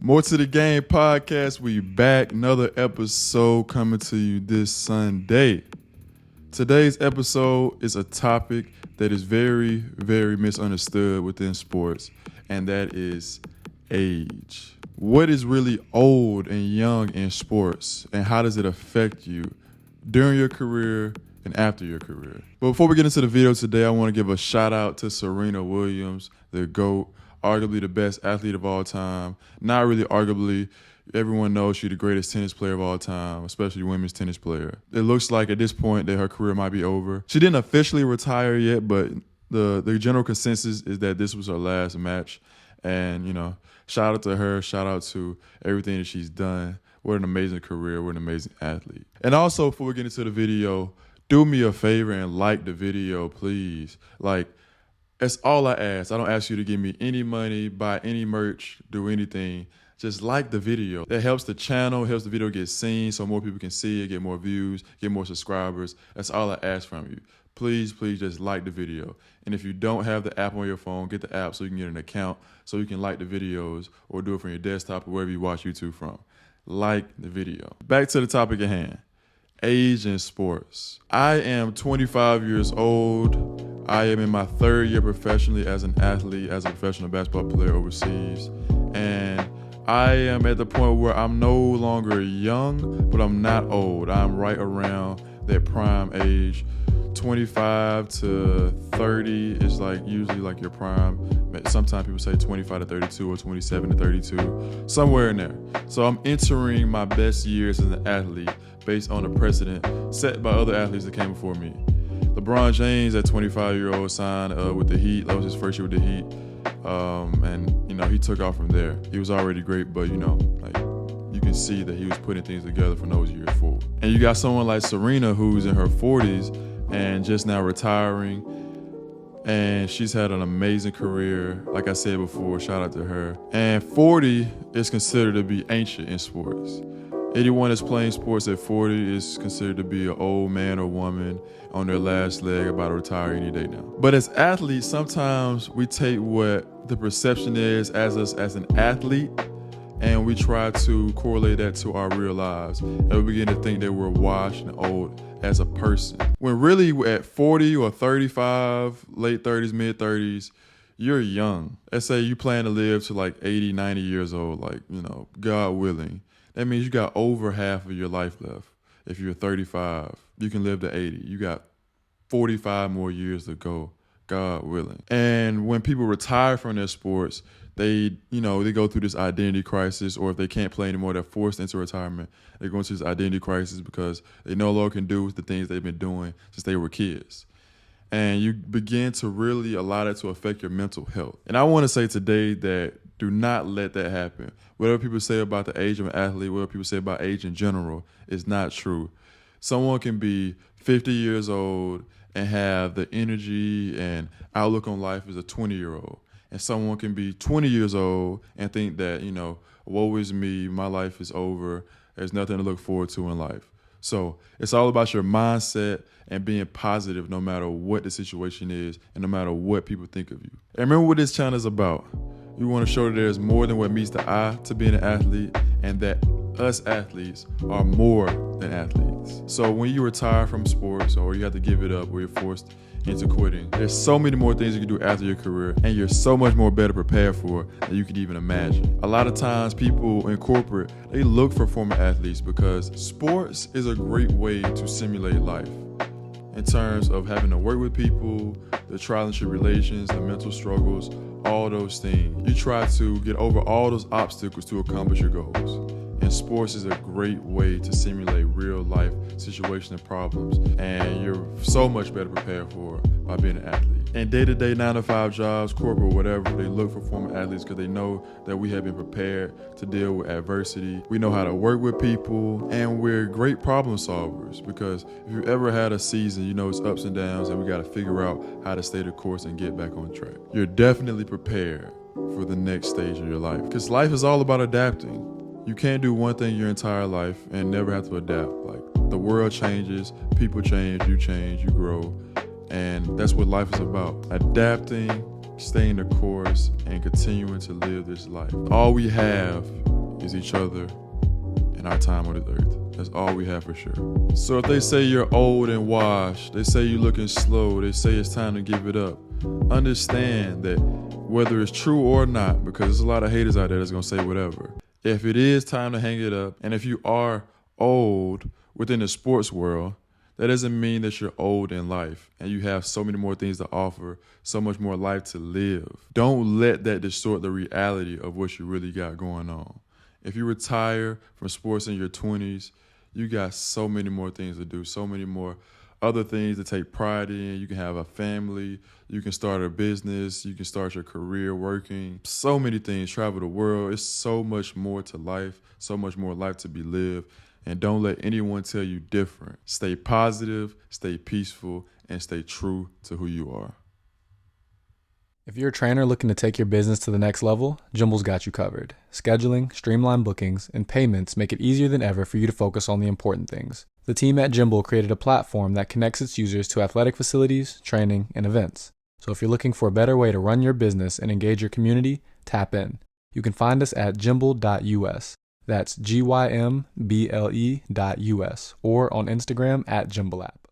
More to the Game podcast. We back. Another episode coming to you this Sunday. Today's episode is a topic that is very, very misunderstood within sports, and that is age. What is really old and young in sports, and how does it affect you during your career and after your career? But before we get into the video today, I want to give a shout out to Serena Williams, the GOAT, arguably the best athlete of all time. Not really arguably. Everyone knows she's the greatest tennis player of all time, especially women's tennis player. It looks like at this point that her career might be over. She didn't officially retire yet, but the general consensus is that this was her last match. And, you know, shout out to her. Shout out to everything that she's done. What an amazing career. What an amazing athlete. And also, before we get into the video, do me a favor and like the video, please. Like, that's all I ask. I don't ask you to give me any money, buy any merch, do anything. Just like the video. That helps the channel, helps the video get seen so more people can see it, get more views, get more subscribers. That's all I ask from you. Please, please just like the video. And if you don't have the app on your phone, get the app so you can get an account so you can like the videos or do it from your desktop or wherever you watch YouTube from. Like the video. Back to the topic at hand. Age in sports. I am 25 years old. I am in my third year professionally as an athlete, as a professional basketball player overseas. And I am at the point where I'm no longer young, but I'm not old. I'm right around that prime age. 25 to 30 is like usually like your prime. Sometimes people say 25 to 32 or 27 to 32, somewhere in there. So I'm entering my best years as an athlete based on the precedent set by other athletes that came before me. LeBron James at 25-year-old signed with the Heat. That was his first year with the Heat. And, you know, he took off from there. He was already great, but, you know, like, you can see that he was putting things together from those years forward. And you got someone like Serena who's in her 40s and just now retiring. And she's had an amazing career. Like I said before, shout out to her. And 40 is considered to be ancient in sports. Anyone that's playing sports at 40 is considered to be an old man or woman on their last leg, about to retire any day now. But as athletes, sometimes we take what the perception is as us as an athlete and we try to correlate that to our real lives. And we begin to think that we're washed and old as a person. When really at 40 or 35, late 30s, mid 30s, you're young. Let's say you plan to live to like 80, 90 years old, like, you know, God willing. That means you got over half of your life left. If you're 35, you can live to 80. You got 45 more years to go, God willing. And when people retire from their sports, they go through this identity crisis, or if they can't play anymore, they're forced into retirement. They go into this identity crisis because they no longer can do the things they've been doing since they were kids. And you begin to really allow that to affect your mental health. And I want to say today that do not let that happen. Whatever people say about the age of an athlete, whatever people say about age in general, is not true. Someone can be 50 years old and have the energy and outlook on life as a 20-year-old. And someone can be 20 years old and think that, you know, woe is me, my life is over, there's nothing to look forward to in life. So it's all about your mindset and being positive no matter what the situation is and no matter what people think of you. And remember what this channel is about. We want to show that there's more than what meets the eye to being an athlete, and that us athletes are more than athletes. So when you retire from sports or you have to give it up or you're forced into quitting, there's so many more things you can do after your career, and you're so much more better prepared for than you could even imagine. A lot of times people in corporate, they look for former athletes because sports is a great way to simulate life in terms of having to work with people, the trial and tribulations, the mental struggles, all those things. You try to get over all those obstacles to accomplish your goals. And sports is a great way to simulate real life situations and problems. And you're so much better prepared for by being an athlete. And day-to-day 9-to-5 jobs, corporate, whatever, they look for former athletes because they know that we have been prepared to deal with adversity. We know how to work with people, and we're great problem solvers because if you ever had a season, you know it's ups and downs, and we got to figure out how to stay the course and get back on track. You're definitely prepared for the next stage of your life because life is all about adapting. You can't do one thing your entire life and never have to adapt. Like, the world changes, people change, you grow. And that's what life is about. Adapting, staying the course, and continuing to live this life. All we have is each other and our time on this earth. That's all we have for sure. So if they say you're old and washed, they say you're looking slow, they say it's time to give it up, understand that whether it's true or not, because there's a lot of haters out there that's gonna say whatever. If it is time to hang it up, and if you are old within the sports world, that doesn't mean that you're old in life and you have so many more things to offer, so much more life to live. Don't let that distort the reality of what you really got going on. If you retire from sports in your 20s, you got so many more things to do, so many more other things to take pride in. You can have a family, you can start a business, you can start your career working, so many things, travel the world. It's so much more to life, so much more life to be lived. And don't let anyone tell you different. Stay positive, stay peaceful, and stay true to who you are. If you're a trainer looking to take your business to the next level, Jimble's got you covered. Scheduling, streamlined bookings, and payments make it easier than ever for you to focus on the important things. The team at Jimble created a platform that connects its users to athletic facilities, training, and events. So if you're looking for a better way to run your business and engage your community, tap in. You can find us at jimble.us. That's GYMBLE.us, or on Instagram at JimbleApp.